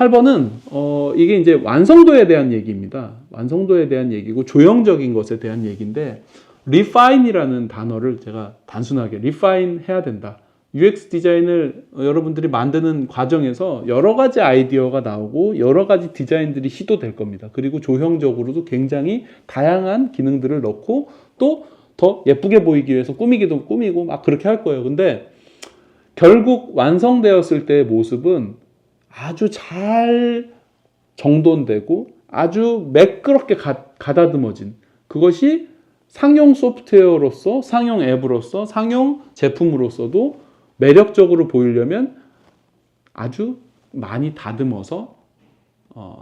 8번은 이게 이제 완성도에 대한 얘기입니다. 완성도에 대한 얘기고 조형적인 것에 대한 얘기인데 refine이라는 단어를 제가 단순하게 refine 해야 된다. UX 디자인을 여러분들이 만드는 과정에서 여러 가지 아이디어가 나오고 여러 가지 디자인들이 시도될 겁니다. 그리고 조형적으로도 굉장히 다양한 기능들을 넣고 또 더 예쁘게 보이기 위해서 꾸미기도 꾸미고 막 그렇게 할 거예요. 근데 결국 완성되었을 때의 모습은 아주 잘 정돈되고 아주 매끄럽게 가다듬어진 그것이 상용 소프트웨어로서, 상용 앱으로서, 상용 제품으로서도 매력적으로 보이려면 아주 많이 다듬어서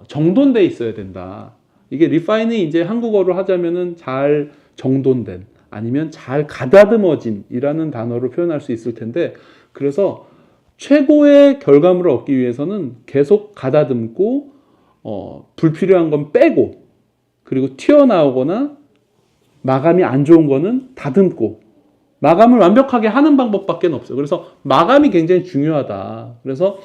정돈돼 있어야 된다. 이게 리파인이 이제 한국어로 하자면은 잘 정돈된 아니면 잘 가다듬어진 이라는 단어로 표현할 수 있을 텐데 그래서 최고의 결과물을 얻기 위해서는 계속 가다듬고 불필요한 건 빼고 그리고 튀어나오거나 마감이 안 좋은 거는 다듬고 마감을 완벽하게 하는 방법밖에 없어요. 그래서 마감이 굉장히 중요하다. 그래서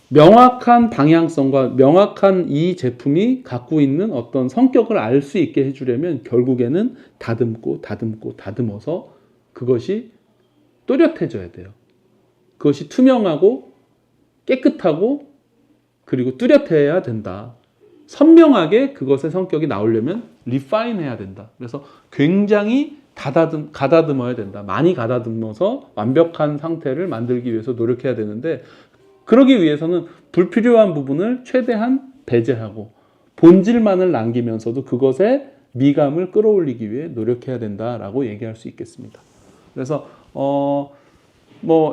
명확한 방향성과 명확한 이 제품이 갖고 있는 어떤 성격을 알 수 있게 해주려면 결국에는 다듬어서 그것이 또렷해져야 돼요. 그것이 투명하고 깨끗하고 그리고 뚜렷해야 된다. 선명하게 그것의 성격이 나오려면 리파인 해야 된다. 그래서 굉장히 가다듬어야 된다. 많이 가다듬어서 완벽한 상태를 만들기 위해서 노력해야 되는데 그러기 위해서는 불필요한 부분을 최대한 배제하고 본질만을 남기면서도 그것의 미감을 끌어올리기 위해 노력해야 된다라고 얘기할 수 있겠습니다. 그래서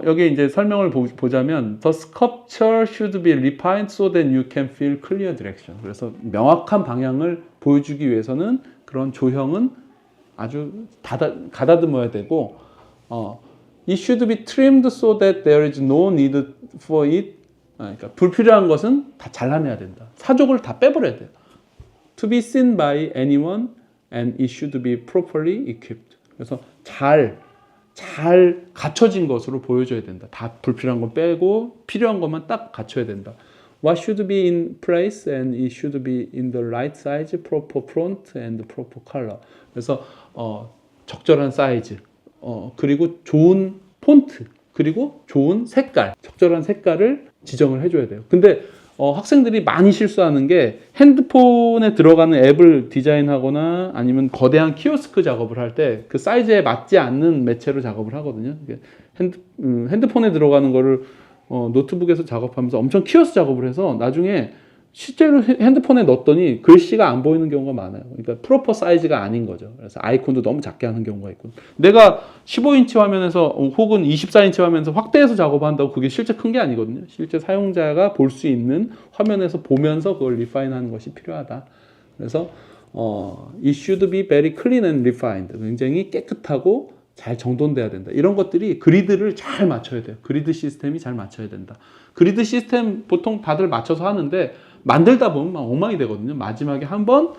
여기 이제 설명을 보자면 The sculpture should be refined so that you can feel clear direction. 그래서 명확한 방향을 보여주기 위해서는 그런 조형은 아주 가다듬어야 되고 It should be trimmed so that there is no need for it. 그러니까 불필요한 것은 다 잘라내야 된다. 사족을 다 빼버려야 돼요. To be seen by anyone and it should be properly equipped. 그래서 잘 갖춰진 것으로 보여줘야 된다. 다 불필요한 건 빼고 필요한 것만 딱 갖춰야 된다. What should be in place and it should be in the right size, proper font and proper color. 그래서 적절한 사이즈, 그리고 좋은 폰트, 그리고 좋은 색깔, 적절한 색깔을 지정을 해줘야 돼요. 근데 학생들이 많이 실수하는 게 핸드폰에 들어가는 앱을 디자인하거나 아니면 키오스크 작업을 할 때 그 사이즈에 맞지 않는 매체로 작업을 하거든요. 핸드폰에 들어가는 거를 노트북에서 작업하면서 엄청 키워서 작업을 해서 나중에 실제로 핸드폰에 넣었더니 글씨가 안 보이는 경우가 많아요. 그러니까 프로퍼 사이즈가 아닌 거죠. 그래서 아이콘도 너무 작게 하는 경우가 있고 내가 15인치 화면에서 혹은 24인치 화면에서 확대해서 작업한다고 그게 실제 큰 게 아니거든요. 실제 사용자가 볼 수 있는 화면에서 보면서 그걸 리파인하는 것이 필요하다. 그래서 it should be very clean and refined. 굉장히 깨끗하고 잘 정돈돼야 된다. 이런 것들이 그리드를 잘 맞춰야 돼요. 그리드 시스템이 잘 맞춰야 된다. 그리드 시스템 보통 다들 맞춰서 하는데 만들다 보면 막 엉망이 되거든요. 마지막에 한번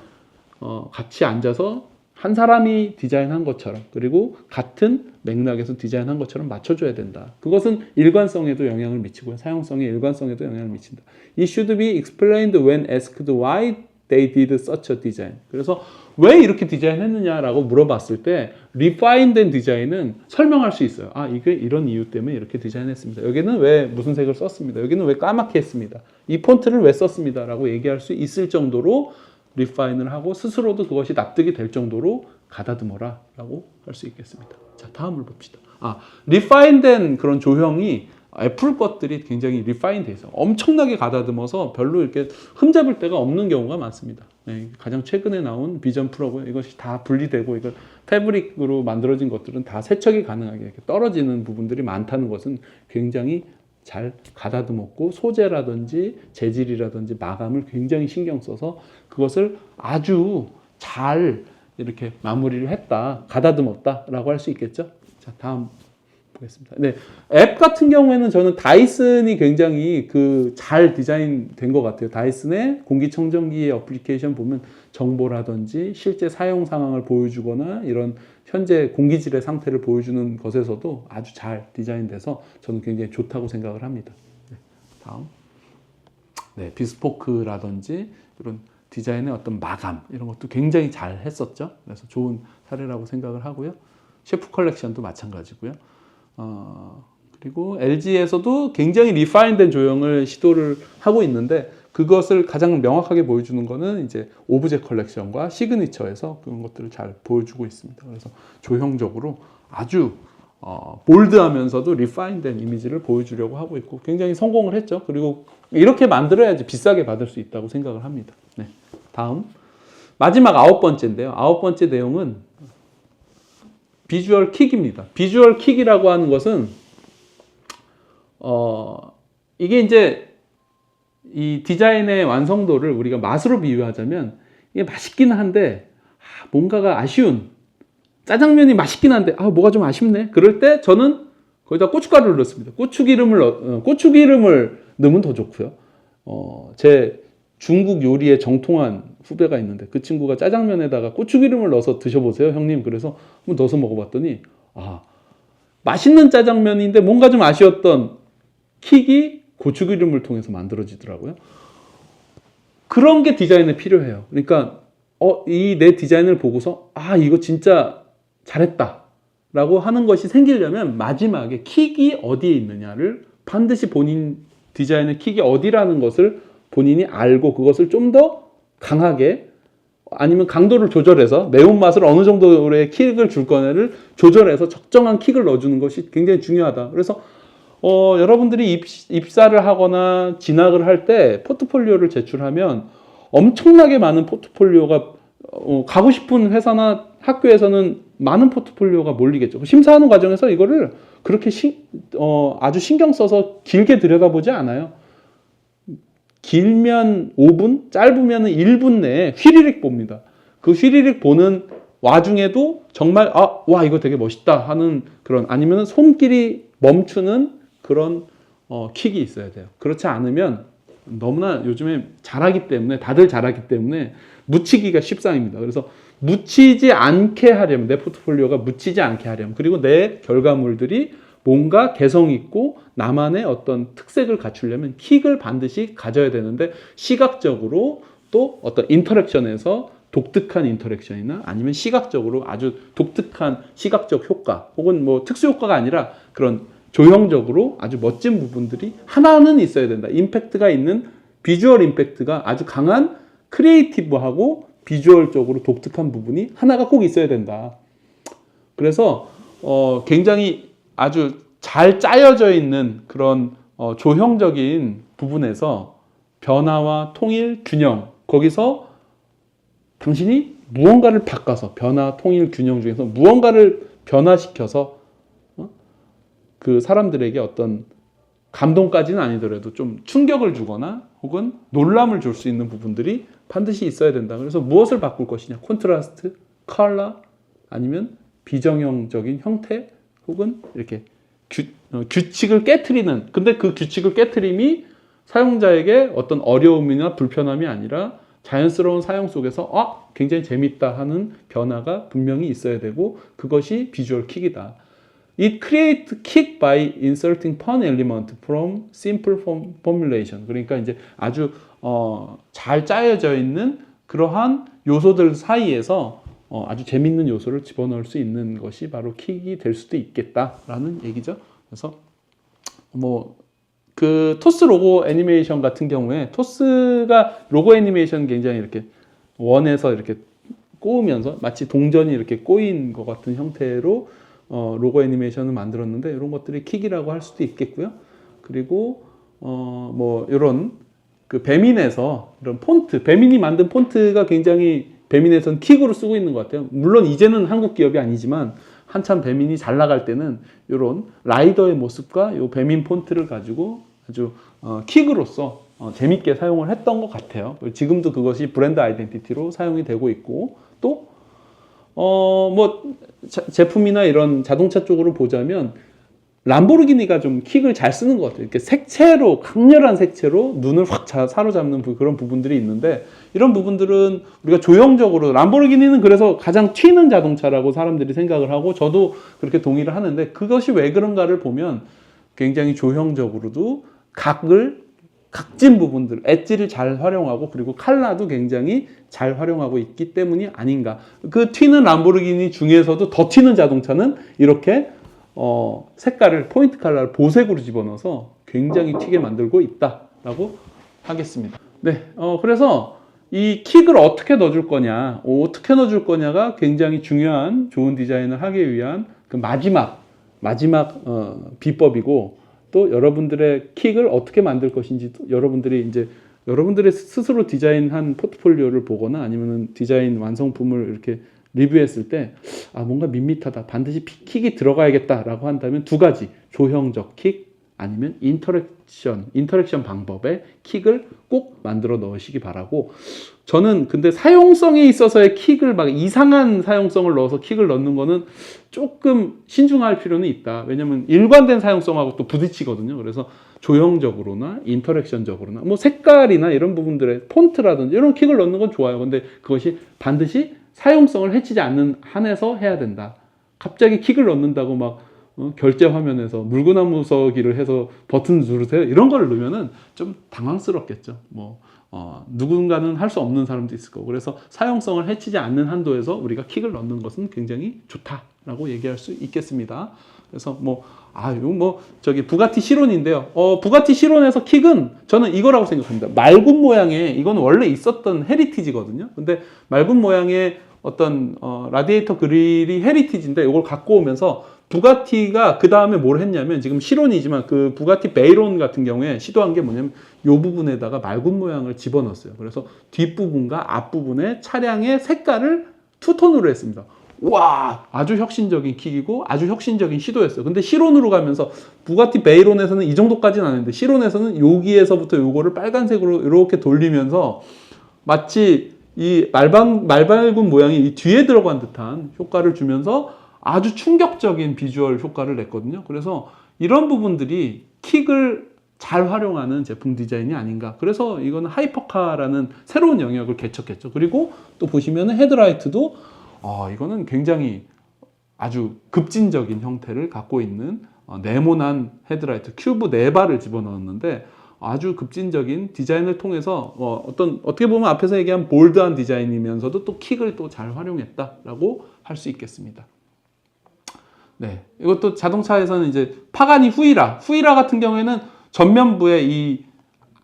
같이 앉아서 한 사람이 디자인한 것처럼 그리고 같은 맥락에서 디자인한 것처럼 맞춰줘야 된다. 그것은 일관성에도 영향을 미치고요. 사용성의 일관성에도 영향을 미친다. It should be explained when asked why they did such a design. 그래서 왜 이렇게 디자인했느냐라고 물어봤을 때 리파인된 디자인은 설명할 수 있어요. 이게 이런 이유 때문에 이렇게 디자인했습니다. 여기는 왜 무슨 색을 썼습니다. 여기는 왜 까맣게 했습니다. 이 폰트를 왜 썼습니다. 라고 얘기할 수 있을 정도로 리파인을 하고 스스로도 그것이 납득이 될 정도로 가다듬어라 라고 할 수 있겠습니다. 자, 다음을 봅시다. 리파인된 그런 조형이 애플 것들이 굉장히 리파인돼 있어요. 엄청나게 가다듬어서 별로 이렇게 흠잡을 데가 없는 경우가 많습니다. 가장 최근에 나온 비전 프로고요. 이것이 다 분리되고 이걸 패브릭으로 만들어진 것들은 다 세척이 가능하게 이렇게 떨어지는 부분들이 많다는 것은 굉장히 잘 가다듬었고 소재라든지 재질이라든지 마감을 굉장히 신경 써서 그것을 아주 잘 이렇게 마무리를 했다, 가다듬었다라고 할 수 있겠죠. 자, 다음 보겠습니다. 네, 앱 같은 경우에는 저는 다이슨이 굉장히 잘 디자인된 것 같아요. 다이슨의 공기청정기의 어플리케이션 보면 정보라든지 실제 사용 상황을 보여주거나 이런 현재 공기질의 상태를 보여주는 것에서도 아주 잘 디자인돼서 저는 굉장히 좋다고 생각을 합니다. 네, 다음. 네, 비스포크라든지 이런 디자인의 어떤 마감 이런 것도 굉장히 잘 했었죠. 그래서 좋은 사례라고 생각을 하고요. 셰프 컬렉션도 마찬가지고요. 그리고 LG에서도 굉장히 리파인된 조형을 시도를 하고 있는데 그것을 가장 명확하게 보여주는 거는 이제 오브제 컬렉션과 시그니처에서 그런 것들을 잘 보여주고 있습니다. 그래서 조형적으로 아주 볼드하면서도 리파인된 이미지를 보여주려고 하고 있고 굉장히 성공을 했죠. 그리고 이렇게 만들어야지 비싸게 받을 수 있다고 생각을 합니다. 네. 다음 마지막 9번째인데요. 9번째 내용은 비주얼 킥입니다. 비주얼 킥이라고 하는 것은 이게 이제 이 디자인의 완성도를 우리가 맛으로 비유하자면 이게 맛있긴 한데 뭔가가 아쉬운 짜장면이 맛있긴 한데 뭐가 좀 아쉽네. 그럴 때 저는 거기다 고춧가루를 넣습니다. 고추기름을 넣으면 더 좋고요. 제 중국 요리의 정통한 후배가 있는데 그 친구가 짜장면에다가 고추기름을 넣어서 드셔보세요, 형님. 그래서 한번 넣어서 먹어봤더니 맛있는 짜장면인데 뭔가 좀 아쉬웠던 킥이 고추기름을 통해서 만들어지더라고요. 그런 게 디자인에 필요해요. 그러니까 이 내 디자인을 보고서 이거 진짜 잘했다 라고 하는 것이 생기려면 마지막에 킥이 어디에 있느냐를 반드시 본인 디자인의 킥이 어디라는 것을 본인이 알고 그것을 좀 더 강하게 아니면 강도를 조절해서 매운맛을 어느 정도의 킥을 줄 거냐를 조절해서 적정한 킥을 넣어주는 것이 굉장히 중요하다. 그래서 여러분들이 입사를 하거나 진학을 할 때 포트폴리오를 제출하면 엄청나게 많은 포트폴리오가 가고 싶은 회사나 학교에서는 많은 포트폴리오가 몰리겠죠. 심사하는 과정에서 이거를 그렇게 아주 신경 써서 길게 들여다보지 않아요. 길면 5분, 짧으면 1분 내에 휘리릭 봅니다. 그 휘리릭 보는 와중에도 정말 와 이거 되게 멋있다 하는 그런 아니면 손길이 멈추는 그런 킥이 있어야 돼요. 그렇지 않으면 너무나 요즘에 잘하기 때문에 다들 잘하기 때문에 묻히기가 십상입니다. 그래서 묻히지 않게 하려면 내 포트폴리오가 묻히지 않게 하려면 그리고 내 결과물들이 뭔가 개성 있고 나만의 어떤 특색을 갖추려면 킥을 반드시 가져야 되는데 시각적으로 또 어떤 인터랙션에서 독특한 인터랙션이나 아니면 시각적으로 아주 독특한 시각적 효과 혹은 뭐 특수 효과가 아니라 그런 조형적으로 아주 멋진 부분들이 하나는 있어야 된다. 임팩트가 있는 비주얼 임팩트가 아주 강한 크리에이티브하고 비주얼적으로 독특한 부분이 하나가 꼭 있어야 된다. 그래서 굉장히 아주 잘 짜여져 있는 그런 조형적인 부분에서 변화와 통일, 균형 거기서 당신이 무언가를 바꿔서 변화, 통일, 균형 중에서 무언가를 변화시켜서 그 사람들에게 어떤 감동까지는 아니더라도 좀 충격을 주거나 혹은 놀람을 줄 수 있는 부분들이 반드시 있어야 된다. 그래서 무엇을 바꿀 것이냐? 콘트라스트, 컬러, 아니면 비정형적인 형태 혹은 이렇게 규칙을 깨트리는 근데 그 규칙을 깨트림이 사용자에게 어떤 어려움이나 불편함이 아니라 자연스러운 사용 속에서 굉장히 재밌다 하는 변화가 분명히 있어야 되고 그것이 비주얼 킥이다. It creates kick by inserting fun element from simple formulation. 그러니까 이제 아주 잘 짜여져 있는 그러한 요소들 사이에서 아주 재밌는 요소를 집어넣을 수 있는 것이 바로 킥이 될 수도 있겠다라는 얘기죠. 그래서 뭐 그 토스 로고 애니메이션 같은 경우에 토스가 로고 애니메이션 굉장히 이렇게 원에서 이렇게 꼬으면서 마치 동전이 이렇게 꼬인 것 같은 형태로 로고 애니메이션을 만들었는데 이런 것들이 킥이라고 할 수도 있겠고요. 그리고 뭐 이런 그 배민에서 이런 폰트, 배민이 만든 폰트가 굉장히 배민에서는 킥으로 쓰고 있는 것 같아요. 물론 이제는 한국 기업이 아니지만 한참 배민이 잘 나갈 때는 이런 라이더의 모습과 이 배민 폰트를 가지고 아주 킥으로서 재밌게 사용을 했던 것 같아요. 지금도 그것이 브랜드 아이덴티티로 사용이 되고 있고 또 뭐 제품이나 이런 자동차 쪽으로 보자면 람보르기니가 좀 킥을 잘 쓰는 것 같아요. 이렇게 색채로 강렬한 색채로 눈을 확 사로잡는 그런 부분들이 있는데 이런 부분들은 우리가 조형적으로 람보르기니는 그래서 가장 튀는 자동차라고 사람들이 생각을 하고 저도 그렇게 동의를 하는데 그것이 왜 그런가를 보면 굉장히 조형적으로도 각진 부분들, 엣지를 잘 활용하고 그리고 컬러도 굉장히 잘 활용하고 있기 때문이 아닌가. 그 튀는 람보르기니 중에서도 더 튀는 자동차는 이렇게 색깔을 포인트 컬러를 보색으로 집어넣어서 굉장히 튀게 만들고 있다라고 하겠습니다. 네, 그래서 이 킥을 어떻게 넣어줄 거냐, 어떻게 넣어줄 거냐가 굉장히 중요한 좋은 디자인을 하기 위한 그 마지막 비법이고, 또 여러분들의 킥을 어떻게 만들 것인지 여러분들이 이제 여러분들의 스스로 디자인한 포트폴리오를 보거나 아니면 디자인 완성품을 이렇게 리뷰했을 때 뭔가 밋밋하다, 반드시 킥이 들어가야겠다라고 한다면 두 가지, 조형적 킥 아니면 인터랙션 방법의 킥을 꼭 만들어 넣으시기 바라고, 저는 근데 사용성에 있어서의 킥을 막 이상한 사용성을 넣어서 킥을 넣는 거는 조금 신중할 필요는 있다. 왜냐면 일관된 사용성하고 또 부딪히거든요. 그래서 조형적으로나 인터랙션적으로나 뭐 색깔이나 이런 부분들의 폰트라든지 이런 킥을 넣는 건 좋아요. 근데 그것이 반드시 사용성을 해치지 않는 한에서 해야 된다. 갑자기 킥을 넣는다고 막 결제 화면에서 물구나무 서기를 해서 버튼 누르세요, 이런 걸 넣으면은 좀 당황스럽겠죠. 누군가는 할 수 없는 사람도 있을 거고, 그래서 사용성을 해치지 않는 한도에서 우리가 킥을 넣는 것은 굉장히 좋다라고 얘기할 수 있겠습니다. 그래서 저기 부가티 시론인데요. 부가티 시론에서 킥은 저는 이거라고 생각합니다. 말군 모양의, 이건 원래 있었던 헤리티지거든요. 근데 말군 모양의 어떤 라디에이터 그릴이 헤리티지인데 이걸 갖고 오면서 부가티가 그 다음에 뭘 했냐면, 지금 실온이지만 그 부가티 베이론 같은 경우에 시도한 게 뭐냐면 이 부분에다가 말군 모양을 집어넣었어요. 그래서 뒷부분과 앞부분의 차량의 색깔을 투톤으로 했습니다. 와, 아주 혁신적인 킥이고 아주 혁신적인 시도였어요. 근데 실온으로 가면서 부가티 베이론에서는 이 정도까지는 안 했는데 실온에서는 여기에서부터 요거를 빨간색으로 이렇게 돌리면서 마치 이 말발군 모양이 이 뒤에 들어간 듯한 효과를 주면서 아주 충격적인 비주얼 효과를 냈거든요. 그래서 이런 부분들이 킥을 잘 활용하는 제품 디자인이 아닌가. 그래서 이거는 하이퍼카라는 새로운 영역을 개척했죠. 그리고 또 보시면은 헤드라이트도 이거는 굉장히 아주 급진적인 형태를 갖고 있는 네모난 헤드라이트, 큐브 4발을 집어넣었는데 아주 급진적인 디자인을 통해서 어떻게 보면 앞에서 얘기한 볼드한 디자인이면서도 또 킥을 또 잘 활용했다라고 할 수 있겠습니다. 네, 이것도 자동차에서는 이제 파가니 후이라 같은 경우에는 전면부에 이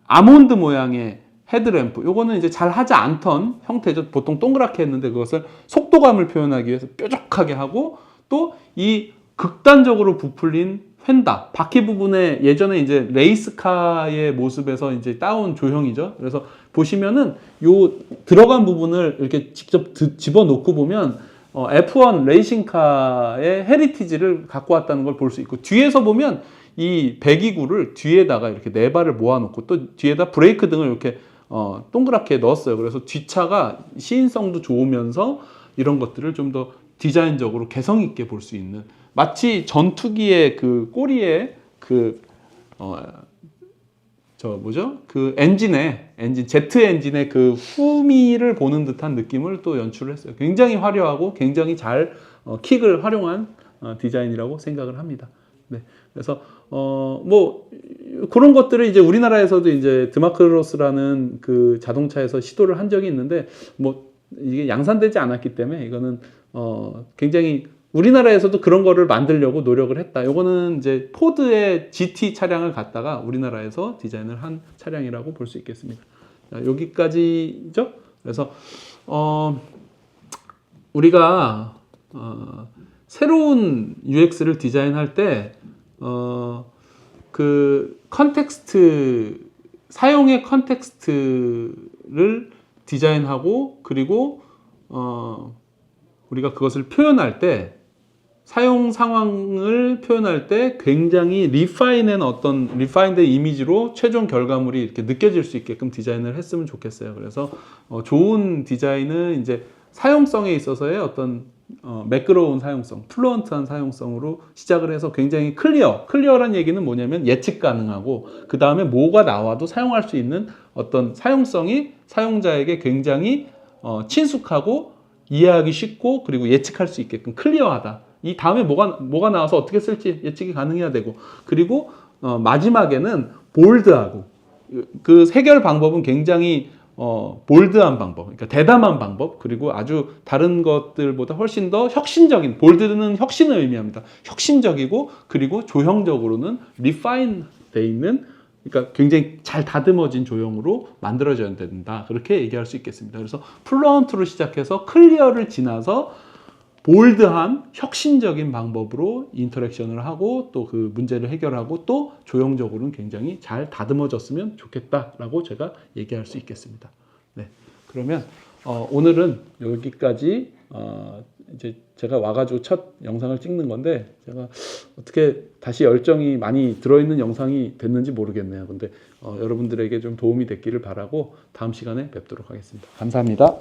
아몬드 모양의 헤드램프, 요거는 이제 잘 하지 않던 형태죠. 보통 동그랗게 했는데 그것을 속도감을 표현하기 위해서 뾰족하게 하고, 또 이 극단적으로 부풀린 휀다, 바퀴 부분에 예전에 이제 레이스카의 모습에서 이제 따온 조형이죠. 그래서 보시면은 요 들어간 부분을 이렇게 직접 집어넣고 보면 F1 레이싱카의 헤리티지를 갖고 왔다는 걸 볼 수 있고, 뒤에서 보면 이 배기구를 뒤에다가 이렇게 4발을 모아놓고 또 뒤에다 브레이크 등을 이렇게 동그랗게 넣었어요. 그래서 뒷차가 시인성도 좋으면서 이런 것들을 좀 더 디자인적으로 개성 있게 볼 수 있는, 마치 전투기의 그 꼬리에 그 제트 엔진의 그 후미를 보는 듯한 느낌을 또 연출을 했어요. 굉장히 화려하고 굉장히 잘 킥을 활용한 디자인이라고 생각을 합니다. 네. 그래서 그런 것들을 이제 우리나라에서도 이제 드마크로스라는 그 자동차에서 시도를 한 적이 있는데 이게 양산되지 않았기 때문에 이거는 굉장히 우리나라에서도 그런 거를 만들려고 노력을 했다. 요거는 이제 포드의 GT 차량을 갖다가 우리나라에서 디자인을 한 차량이라고 볼 수 있겠습니다. 자, 여기까지죠. 그래서 우리가 새로운 UX를 디자인할 때 그 사용의 컨텍스트를 디자인하고, 그리고 우리가 그것을 표현할 때, 사용 상황을 표현할 때 굉장히 리파인된 이미지로 최종 결과물이 이렇게 느껴질 수 있게끔 디자인을 했으면 좋겠어요. 그래서 좋은 디자인은 이제 사용성에 있어서의 어떤 매끄러운 사용성, 플루언트한 사용성으로 시작을 해서 굉장히 클리어란 얘기는 뭐냐면 예측 가능하고, 그 다음에 뭐가 나와도 사용할 수 있는 어떤 사용성이 사용자에게 굉장히 친숙하고 이해하기 쉽고, 그리고 예측할 수 있게끔 클리어하다. 이 다음에 뭐가 나와서 어떻게 쓸지 예측이 가능해야 되고, 그리고 마지막에는 볼드하고, 그 해결 방법은 굉장히 볼드한 방법, 그러니까 대담한 방법, 그리고 아주 다른 것들보다 훨씬 더 혁신적인, 볼드는 혁신을 의미합니다. 혁신적이고 그리고 조형적으로는 리파인 돼 있는, 그러니까 굉장히 잘 다듬어진 조형으로 만들어져야 된다. 그렇게 얘기할 수 있겠습니다. 그래서 플루언트로 시작해서 클리어를 지나서 볼드한 혁신적인 방법으로 인터랙션을 하고 또 그 문제를 해결하고 또 조형적으로는 굉장히 잘 다듬어졌으면 좋겠다라고 제가 얘기할 수 있겠습니다. 네, 그러면 오늘은 여기까지 이제 제가 와가지고 첫 영상을 찍는 건데 제가 어떻게 다시 열정이 많이 들어있는 영상이 됐는지 모르겠네요. 근데 여러분들에게 좀 도움이 됐기를 바라고 다음 시간에 뵙도록 하겠습니다. 감사합니다.